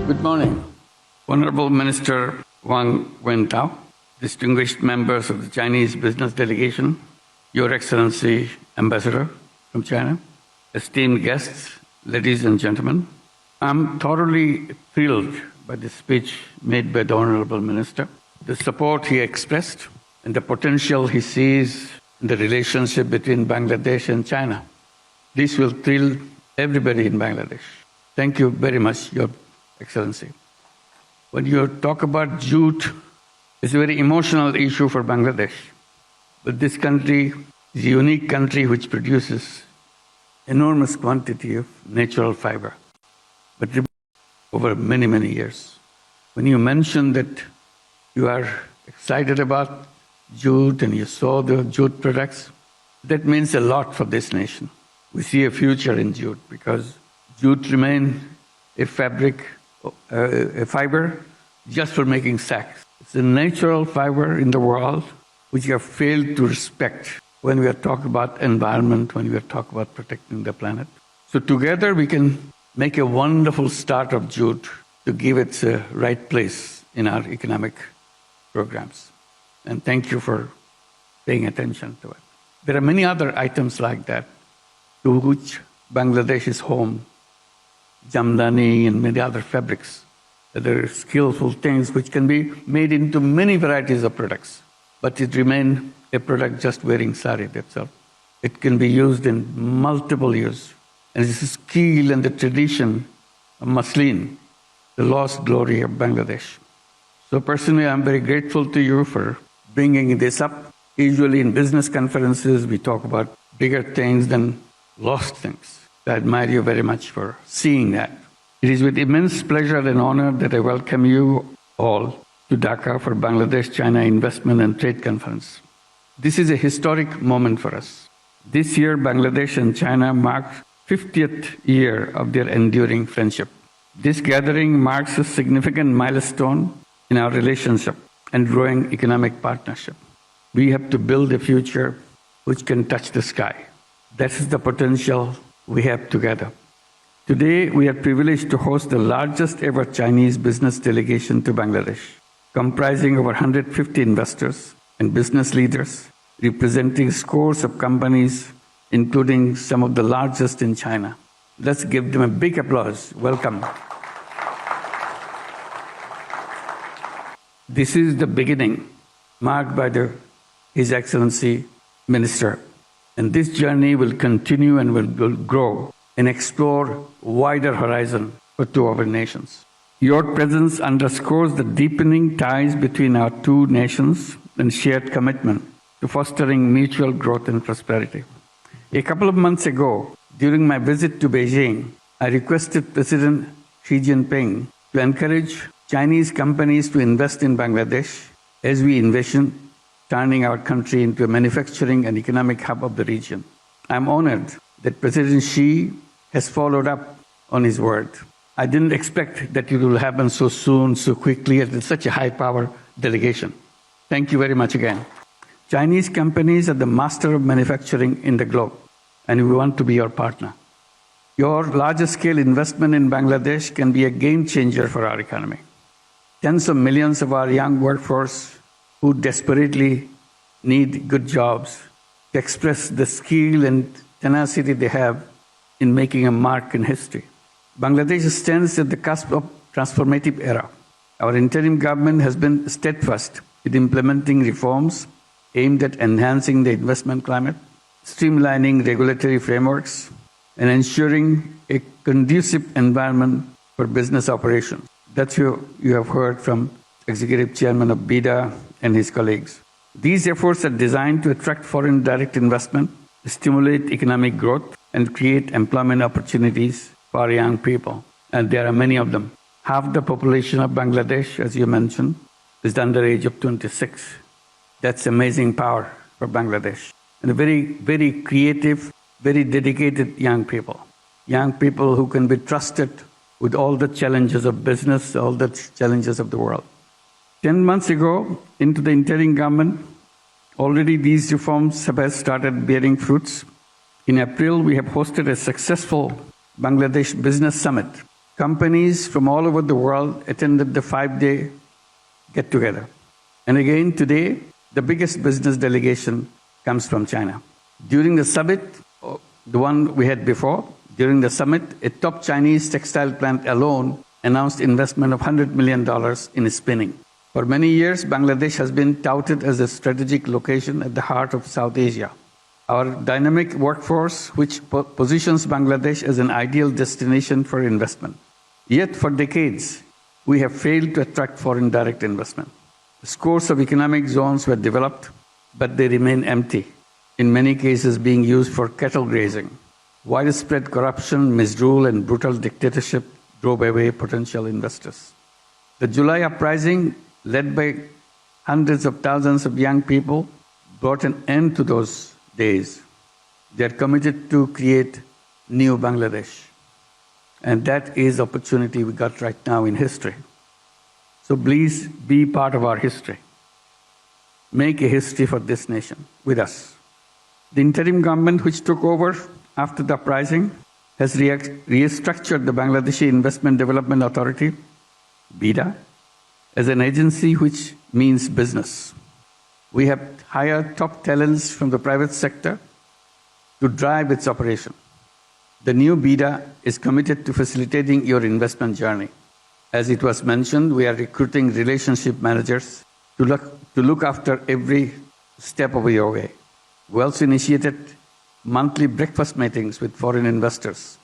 Good morning. Honorable Minister Wang Wentao, distinguished members of the Chinese business delegation, Your Excellency Ambassador from China, esteemed guests, ladies and gentlemen, I'm thoroughly thrilled by the speech made by the Honorable Minister, the support he expressed, and the potential he sees in the relationship between Bangladesh and China. This will thrill everybody in Bangladesh. Thank you very much, Your Excellency. When you talk about jute, it's a very emotional issue for Bangladesh. But this country is a unique country which produces enormous quantity of natural fiber, but over many, many years. When you mention that you are excited about jute and you saw the jute products, that means a lot for this nation. We see a future in jute because jute remains a fabric, a fiber just for making sacks. It's a natural fiber in the world which we have failed to respect when we are talking about environment, when we are talking about protecting the planet. So together we can make a wonderful start of jute to give it a right place in our economic programs. And thank you for paying attention to it. There are many other items like that to which Bangladesh is home, jamdani and many other fabrics. There are skillful things which can be made into many varieties of products, but it remains a product just wearing sari, that's all. It can be used in multiple use. And this is skill and the tradition of muslin, the lost glory of Bangladesh. So personally, I'm very grateful to you for bringing this up. Usually in business conferences, we talk about bigger things than lost things. I admire you very much for seeing that. It is with immense pleasure and honor that I welcome you all to Dhaka for Bangladesh-China Investment and Trade Conference. This is a historic moment for us. This year, Bangladesh and China mark 50th year of their enduring friendship. This gathering marks a significant milestone in our relationship and growing economic partnership. We have to build a future which can touch the sky. That is the potential we have together. Today, we are privileged to host the largest ever Chinese business delegation to Bangladesh, comprising over 150 investors and business leaders, representing scores of companies, including some of the largest in China. Let's give them a big applause. Welcome. This is the beginning, marked by His Excellency Minister. And this journey will continue and will grow and explore wider horizon for two of our nations. Your presence underscores the deepening ties between our two nations and shared commitment to fostering mutual growth and prosperity. A couple of months ago, during my visit to Beijing, I requested President Xi Jinping to encourage Chinese companies to invest in Bangladesh as we envision turning our country into a manufacturing and economic hub of the region. I'm honored that President Xi has followed up on his word. I didn't expect that it will happen so soon, so quickly, at such a high-power delegation. Thank you very much again. Chinese companies are the master of manufacturing in the globe, and we want to be your partner. Your larger-scale investment in Bangladesh can be a game-changer for our economy. Tens of millions of our young workforce who desperately need good jobs to express the skill and tenacity they have in making a mark in history. Bangladesh stands at the cusp of transformative era. Our interim government has been steadfast in implementing reforms aimed at enhancing the investment climate, streamlining regulatory frameworks, and ensuring a conducive environment for business operations. That's what you have heard from Executive Chairman of BIDA and his colleagues. These efforts are designed to attract foreign direct investment, stimulate economic growth, and create employment opportunities for our young people. And there are many of them. Half the population of Bangladesh, as you mentioned, is under the age of 26. That's amazing power for Bangladesh. And very, very creative, very dedicated young people. Young people who can be trusted with all the challenges of business, all the challenges of the world. 10 months ago, into the interim government, already these reforms have started bearing fruits. In April, we have hosted a successful Bangladesh Business Summit Companies from all over the world attended the 5-day get-together. And again, today, the biggest business delegation comes from China. During the summit, the one we had before, during the summit, a top Chinese textile plant alone announced investment of $100 million in spinning. For many years, Bangladesh has been touted as a strategic location at the heart of South Asia. Our dynamic workforce, which positions Bangladesh as an ideal destination for investment. Yet, for decades, we have failed to attract foreign direct investment. Scores of economic zones were developed, but they remain empty, in many cases being used for cattle grazing. Widespread corruption, misrule, and brutal dictatorship drove away potential investors. The July uprising, led by hundreds of thousands of young people, brought an end to those days. They are committed to create new Bangladesh. And that is the opportunity we got right now in history. So please be part of our history. Make a history for this nation with us. The interim government, which took over after the uprising, has restructured the Bangladeshi Investment Development Authority, BIDA, as an agency which means business. We have hired top talents from the private sector to drive its operation. The new BIDA is committed to facilitating your investment journey. As it was mentioned, we are recruiting relationship managers to look after every step of your way. We also initiated monthly breakfast meetings with foreign investors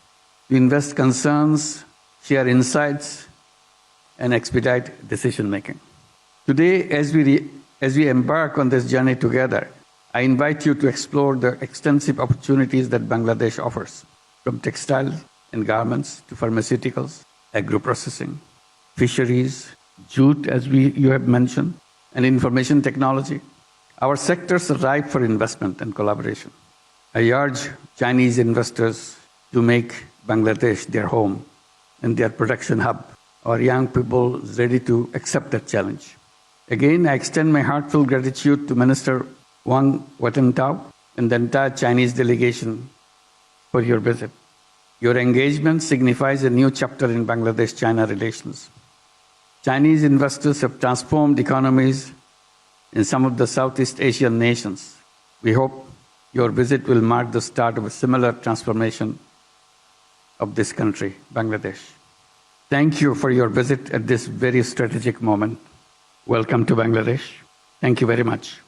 to invest concerns, share insights, and expedite decision-making. Today, as we embark on this journey together, I invite you to explore the extensive opportunities that Bangladesh offers, from textile and garments to pharmaceuticals, agro-processing, fisheries, jute, as you have mentioned, and information technology. Our sectors are ripe for investment and collaboration. I urge Chinese investors to make Bangladesh their home and their production hub. Our young people are ready to accept that challenge. Again, I extend my heartfelt gratitude to Minister Wang Wentao and the entire Chinese delegation for your visit. Your engagement signifies a new chapter in Bangladesh-China relations. Chinese investors have transformed economies in some of the Southeast Asian nations. We hope your visit will mark the start of a similar transformation of this country, Bangladesh. Thank you for your visit at this very strategic moment. Welcome to Bangladesh. Thank you very much.